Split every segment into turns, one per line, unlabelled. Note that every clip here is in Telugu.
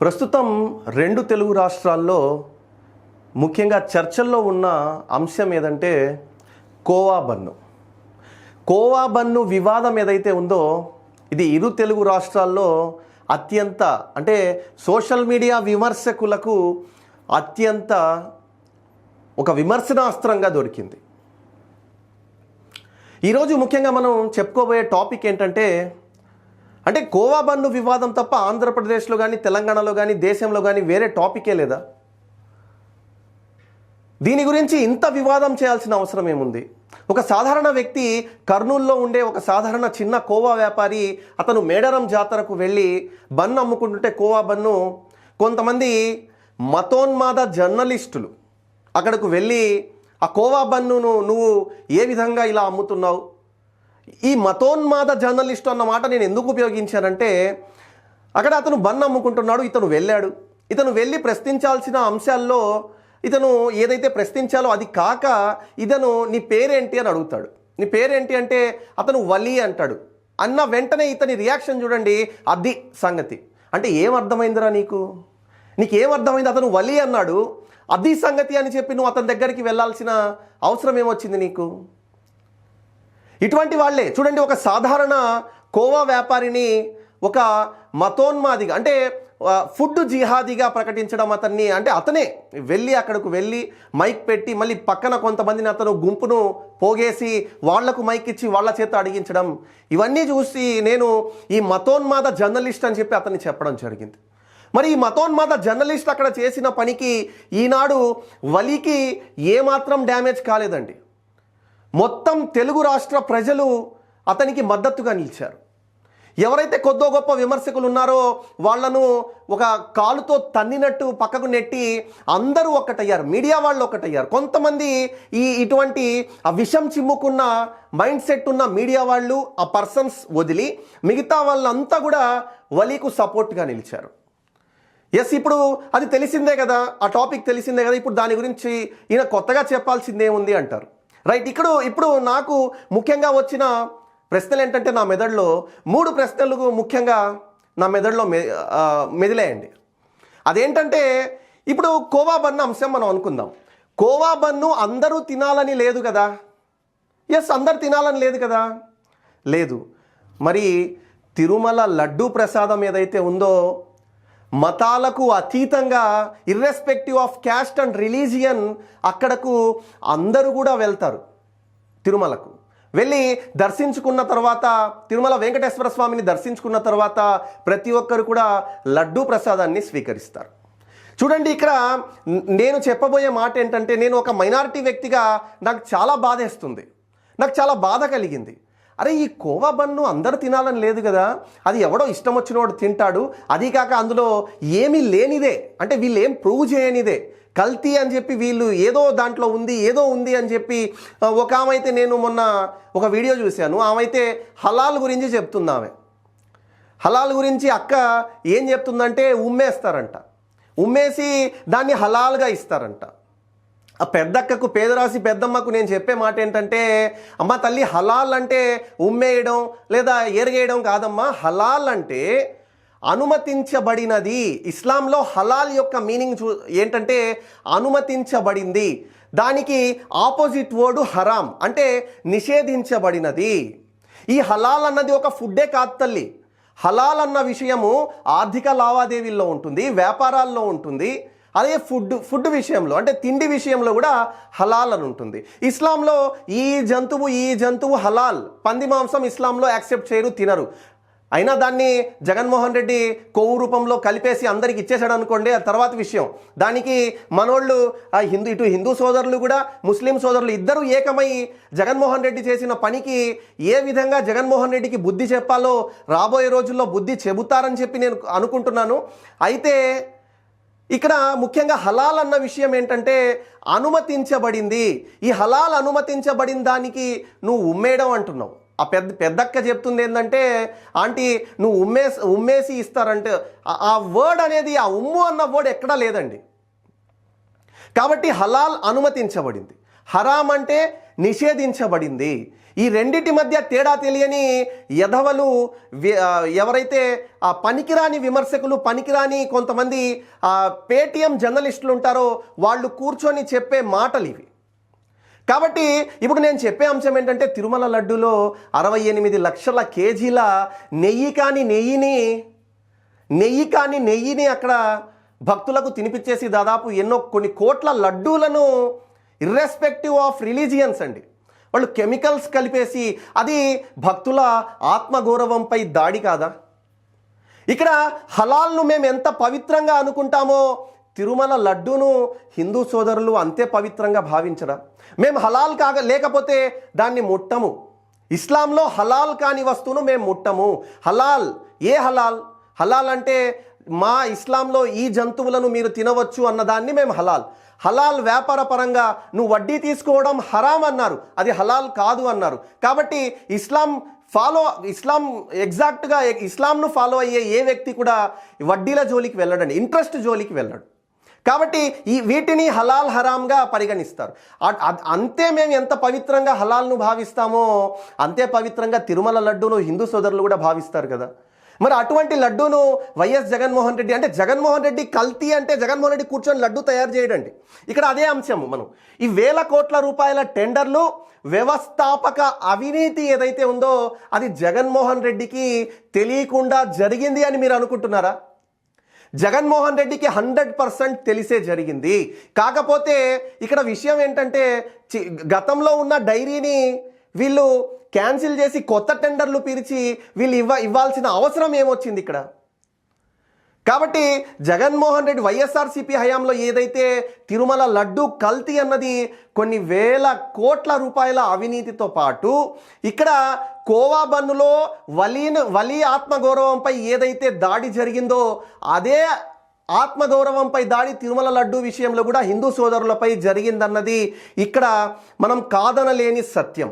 ప్రస్తుతం రెండు తెలుగు రాష్ట్రాల్లో ముఖ్యంగా చర్చల్లో ఉన్న అంశం ఏదంటే కోవా బన్ను వివాదం ఏదైతే ఉందో ఇది ఇరు తెలుగు రాష్ట్రాల్లో అత్యంత అంటే సోషల్ మీడియా విమర్శకులకు అత్యంత ఒక విమర్శనాస్త్రంగా దొరికింది. ఈరోజు ముఖ్యంగా మనం చెప్పుకోబోయే టాపిక్ ఏంటంటే అంటే కోవా బన్ను వివాదం తప్ప ఆంధ్రప్రదేశ్లో కానీ తెలంగాణలో కానీ దేశంలో కానీ వేరే టాపికే లేదా? దీని గురించి ఇంత వివాదం చేయాల్సిన అవసరం ఏముంది? ఒక సాధారణ వ్యక్తి కర్నూలులో ఉండే ఒక సాధారణ చిన్న కోవా వ్యాపారి అతను మేడారం జాతరకు వెళ్ళి బన్ను అమ్ముకుంటుంటే కోవా బన్ను కొంతమంది మతోన్మాద జర్నలిస్టులు అక్కడకు వెళ్ళి ఆ కోవా బన్నును నువ్వు ఏ విధంగా ఇలా అమ్ముతున్నావు, ఈ మతోన్మాద జర్నలిస్టు అన్న మాట నేను ఎందుకు ఉపయోగించానంటే అక్కడ అతను బన్ను అమ్ముకుంటున్నాడు, ఇతను వెళ్ళి ప్రశ్నించాల్సిన అంశాల్లో ఇతను ఏదైతే ప్రశ్నించాలో అది కాక ఇతను నీ పేరేంటి అని అడుగుతాడు. నీ పేరేంటి అంటే అతను వలి అంటాడు. అన్న వెంటనే ఇతని రియాక్షన్ చూడండి, అది సంగతి. అంటే ఏమర్థమైందిరా నీకేమర్థమైంది? అతను వలి అన్నాడు, అది సంగతి అని చెప్పి నువ్వు అతని దగ్గరికి వెళ్ళాల్సిన అవసరం ఏమొచ్చింది నీకు? ఇటువంటి వాళ్ళే చూడండి, ఒక సాధారణ కోవా వ్యాపారిని ఒక మతోన్మాదిగా అంటే ఫుడ్ జిహాదీగా ప్రకటించడం అతన్ని, అంటే అతనే అక్కడకు వెళ్ళి మైక్ పెట్టి మళ్ళీ పక్కన కొంతమందిని అతను గుంపును పోగేసి వాళ్లకు మైక్ ఇచ్చి వాళ్ళ చేత అడిగించడం, ఇవన్నీ చూసి నేను ఈ మతోన్మాద జర్నలిస్ట్ అని చెప్పి అతన్ని చెప్పడం జరిగింది. మరి ఈ మతోన్మాద జర్నలిస్ట్ అక్కడ చేసిన పనికి ఈనాడు వలికి ఏమాత్రం డ్యామేజ్ కాలేదండి. మొత్తం తెలుగు రాష్ట్ర ప్రజలు అతనికి మద్దతుగా నిలిచారు. ఎవరైతే కొద్దో గొప్ప విమర్శకులు ఉన్నారో వాళ్లను ఒక కాలుతో తన్నినట్టు పక్కకు నెట్టి అందరూ ఒక్కటయ్యారు, మీడియా వాళ్ళు ఒక్కటయ్యారు. కొంతమంది ఇటువంటి ఆ విషం చిమ్ముకున్న మైండ్ సెట్ ఉన్న మీడియా వాళ్ళు ఆ పర్సన్స్ వదిలి మిగతా వాళ్ళంతా కూడా వలీకు సపోర్ట్గా నిలిచారు. ఎస్, ఇప్పుడు అది తెలిసిందే కదా, ఆ టాపిక్ తెలిసిందే కదా, ఇప్పుడు దాని గురించి ఈయన కొత్తగా చెప్పాల్సిందేముంది అంటారు. రైట్, ఇప్పుడు నాకు ముఖ్యంగా వచ్చిన ప్రశ్నలు ఏంటంటే నా మెదడులో 3 ప్రశ్నలు ముఖ్యంగా నా మెదడులో మెదిలేయండి. అదేంటంటే ఇప్పుడు కోవా బన్ను అంశం మనం అనుకుందాం. కోవా బన్ను అందరూ తినాలని లేదు కదా? ఎస్, అందరు తినాలని లేదు కదా? లేదు. మరి తిరుమల లడ్డూ ప్రసాదం ఏదైతే ఉందో మతాలకు అతీతంగా irrespective of caste and religion అక్కడకు అందరూ కూడా వెళ్తారు. తిరుమలకు వెళ్ళి దర్శించుకున్న తర్వాత తిరుమల వెంకటేశ్వర స్వామిని దర్శించుకున్న తర్వాత ప్రతి ఒక్కరు కూడా లడ్డూ ప్రసాదాన్ని స్వీకరిస్తారు. చూడండి, ఇక్కడ నేను చెప్పబోయే మాట ఏంటంటే నేను ఒక మైనారిటీ వ్యక్తిగా నాకు చాలా బాధేస్తుంది, నాకు చాలా బాధ కలిగింది. అరే, ఈ కోవా బన్ను అందరూ తినాలని లేదు కదా, అది ఎవడో ఇష్టం వచ్చినోడు తింటాడు, అది కాక అందులో ఏమీ లేనిదే, అంటే వీళ్ళు ఏం ప్రూవ్ చేయనిదే, కల్తీ అని చెప్పి వీళ్ళు ఏదో దాంట్లో ఏదో ఉంది అని చెప్పి ఒక ఆమె అయితే నేను మొన్న ఒక వీడియో చూశాను, ఆమె అయితే హలాల్ గురించి చెప్తుంది. ఆమె హలాల్ గురించి అక్క ఏం చెప్తుందంటే ఉమ్మేస్తారంట, ఉమ్మేసి దాన్ని హలాల్గా ఇస్తారంట. ఆ పెద్దక్కకు పేదరాశి పెద్దమ్మకు నేను చెప్పే మాట ఏంటంటే, అమ్మ తల్లి, హలాల్ అంటే ఉమ్మేయడం లేదా ఎరగేయడం కాదమ్మా. హలాల్ అంటే అనుమతించబడినది. ఇస్లాంలో హలాల్ యొక్క మీనింగ్ ఏంటంటే అనుమతించబడింది. దానికి ఆపోజిట్ వర్డు హరాం, అంటే నిషేధించబడినది. ఈ హలాల్ అన్నది ఒక ఫుడ్డే కాదు తల్లి. హలాల్ అన్న విషయము ఆర్థిక లావాదేవీల్లో ఉంటుంది, వ్యాపారాల్లో ఉంటుంది. అదే ఫుడ్ విషయంలో అంటే తిండి విషయంలో కూడా హలాల్ అని ఉంటుంది. ఇస్లాంలో ఈ జంతువు హలాల్, పంది మాంసం ఇస్లాంలో యాక్సెప్ట్ చేయరు, తినరు. అయినా దాన్ని జగన్మోహన్ రెడ్డి కొవ్వు రూపంలో కలిపేసి అందరికి ఇచ్చేసాడు అనుకోండి, ఆ తర్వాత విషయం. దానికి మనోళ్ళు ఇటు హిందూ సోదరులు కూడా ముస్లిం సోదరులు ఇద్దరు ఏకమై జగన్మోహన్ రెడ్డి చేసిన పనికి ఏ విధంగా జగన్మోహన్ రెడ్డికి బుద్ధి చెప్పాలో రాబోయే రోజుల్లో బుద్ధి చెబుతారని చెప్పి నేను అనుకుంటున్నాను. అయితే ఇక్కడ ముఖ్యంగా హలాల్ అన్న విషయం ఏంటంటే అనుమతించబడింది. ఈ హలాల్ అనుమతించబడిన దానికి నువ్వు ఉమ్మేయడం అంటున్నావు. ఆ పెద్దక్క చెప్తుంది ఏంటంటే, ఆంటీ నువ్వు ఉమ్మేసి ఇస్తారంటే ఆ వర్డ్ అనేది, ఆ ఉమ్ము అన్న వర్డ్ ఎక్కడా లేదండి. కాబట్టి హలాల్ అనుమతించబడింది, హరాం అంటే నిషేధించబడింది. ఈ రెండిటి మధ్య తేడా తెలియని యధవలు ఎవరైతే ఆ పనికిరాని విమర్శకులు, పనికిరాని కొంతమంది పేటీఎం జర్నలిస్టులు ఉంటారో వాళ్ళు కూర్చొని చెప్పే మాటలు ఇవి. కాబట్టి ఇప్పుడు నేను చెప్పే అంశం ఏంటంటే, తిరుమల లడ్డూలో 68 లక్షల కేజీల నెయ్యి కాని నెయ్యిని అక్కడ భక్తులకు తినిపించేసి దాదాపు కొన్ని కోట్ల లడ్డూలను ఇర్రెస్పెక్టివ్ ఆఫ్ రిలీజియన్స్ అండి వాళ్ళు కెమికల్స్ కలిపేసి, అది భక్తుల ఆత్మగౌరవంపై దాడి కాదా? ఇక్కడ హలాల్ను మేము ఎంత పవిత్రంగా అనుకుంటామో తిరుమల లడ్డూను హిందూ సోదరులు అంతే పవిత్రంగా భావించరా? మేము హలాల్ లేకపోతే దాన్ని ముట్టము. ఇస్లాంలో హలాల్ కాని వస్తువును మేము ముట్టము. హలాల్ హలాల్ అంటే మా ఇస్లాంలో ఈ జంతువులను మీరు తినవచ్చు అన్నదాన్ని మేము హలాల్ వ్యాపార పరంగా నువ్వు వడ్డీ తీసుకోవడం హరాం అన్నారు, అది హలాల్ కాదు అన్నారు. కాబట్టి ఇస్లాం ఎగ్జాక్ట్గా ఇస్లాంను ఫాలో అయ్యే ఏ వ్యక్తి కూడా వడ్డీల జోలికి వెళ్ళడండి, ఇంట్రెస్ట్ జోలికి వెళ్ళడు. కాబట్టి వీటిని హలాల్ హరాంగా పరిగణిస్తారు. అంతే మేము ఎంత పవిత్రంగా హలాల్ను భావిస్తామో అంతే పవిత్రంగా తిరుమల లడ్డూను హిందూ సోదరులు కూడా భావిస్తారు కదా. మరి అటువంటి లడ్డూను వైఎస్ జగన్మోహన్ రెడ్డి, అంటే జగన్మోహన్ రెడ్డి కల్తీ అంటే జగన్మోహన్ రెడ్డి కూర్చొని లడ్డు తయారు చేయడండి. ఇక్కడ అదే అంశము. మనం ఈ వేల కోట్ల రూపాయల టెండర్లు, వ్యవస్థాపక అవినీతి ఏదైతే ఉందో అది జగన్మోహన్ రెడ్డికి తెలియకుండా జరిగింది అని మీరు అనుకుంటున్నారా? జగన్మోహన్ రెడ్డికి 100% తెలిసే జరిగింది. కాకపోతే ఇక్కడ విషయం ఏంటంటే, గతంలో ఉన్న డైరీని వీళ్ళు క్యాన్సిల్ చేసి కొత్త టెండర్లు పిలిచి వీళ్ళు ఇవ్వాల్సిన అవసరం ఏమొచ్చింది ఇక్కడ? కాబట్టి జగన్మోహన్ రెడ్డి వైఎస్ఆర్సీపీ హయాంలో ఏదైతే తిరుమల లడ్డు కల్తీ అన్నది కొన్ని వేల కోట్ల రూపాయల అవినీతితో పాటు ఇక్కడ కోవా బన్నులో వలి ఆత్మగౌరవంపై ఏదైతే దాడి జరిగిందో అదే ఆత్మగౌరవంపై దాడి తిరుమల లడ్డు విషయంలో కూడా హిందూ సోదరులపై జరిగిందన్నది ఇక్కడ మనం కాదనలేని సత్యం.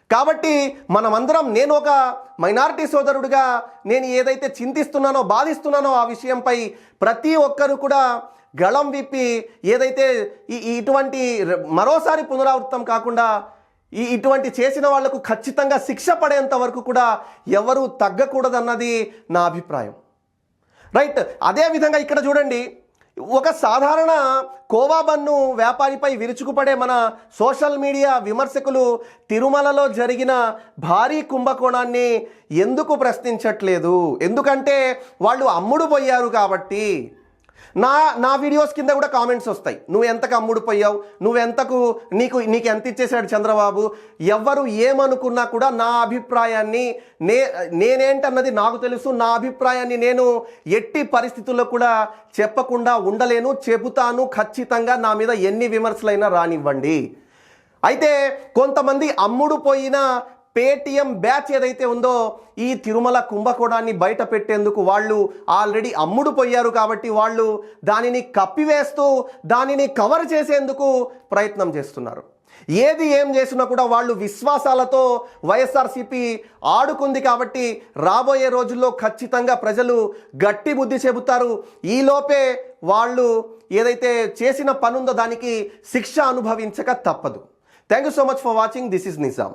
కాబట్టి మనమందరం, నేను ఒక మైనారిటీ సోదరుడిగా నేను ఏదైతే చింతిస్తున్నానో, బాధిస్తున్నానో ఆ విషయంపై ప్రతి ఒక్కరు కూడా గళం విప్పి ఏదైతే ఇటువంటి మరోసారి పునరావృతం కాకుండా ఇటువంటి చేసిన వాళ్లకు ఖచ్చితంగా శిక్ష పడేంత వరకు కూడా ఎవరు తగ్గకూడదన్నది నా అభిప్రాయం. రైట్. అదేవిధంగా ఇక్కడ చూడండి, ఒక సాధారణ కోవా బన్ను వ్యాపారిపై విరుచుకుపడే మన సోషల్ మీడియా విమర్శకులు తిరుమలలో జరిగిన భారీ కుంభకోణాన్ని ఎందుకు ప్రశ్నించట్లేదు? ఎందుకంటే వాళ్ళు అమ్ముడు పోయారు కాబట్టి. నా వీడియోస్ కింద కూడా కామెంట్స్ వస్తాయి, నువ్వు ఎంతకు అమ్ముడు పోయావు, నీకు ఎంత ఇచ్చేశాడు చంద్రబాబు. ఎవరు ఏమనుకున్నా కూడా నా అభిప్రాయాన్ని నేనేంటన్నది నాకు తెలుసు. నా అభిప్రాయాన్ని నేను ఎట్టి పరిస్థితుల్లో కూడా చెప్పకుండా ఉండలేను, చెబుతాను ఖచ్చితంగా. నా మీద ఎన్ని విమర్శలైనా రానివ్వండి. అయితే కొంతమంది అమ్ముడు పోయిన పేటీఎం బ్యాచ్ ఏదైతే ఉందో ఈ తిరుమల కుంభకోణాన్ని బయట పెట్టేందుకు వాళ్ళు ఆల్రెడీ అమ్ముడు పోయారు కాబట్టి వాళ్ళు దానిని కప్పివేస్తూ దానిని కవర్ చేసేందుకు ప్రయత్నం చేస్తున్నారు. ఏది ఏం చేసినా కూడా వాళ్ళు విశ్వాసాలతో వైఎస్ఆర్సీపీ ఆడుకుంది కాబట్టి రాబోయే రోజుల్లో ఖచ్చితంగా ప్రజలు గట్టి బుద్ధి చెబుతారు. ఈలోపే వాళ్ళు ఏదైతే చేసిన పనుందో దానికి శిక్ష అనుభవించక తప్పదు. Thank you so much for watching. This is Nizam.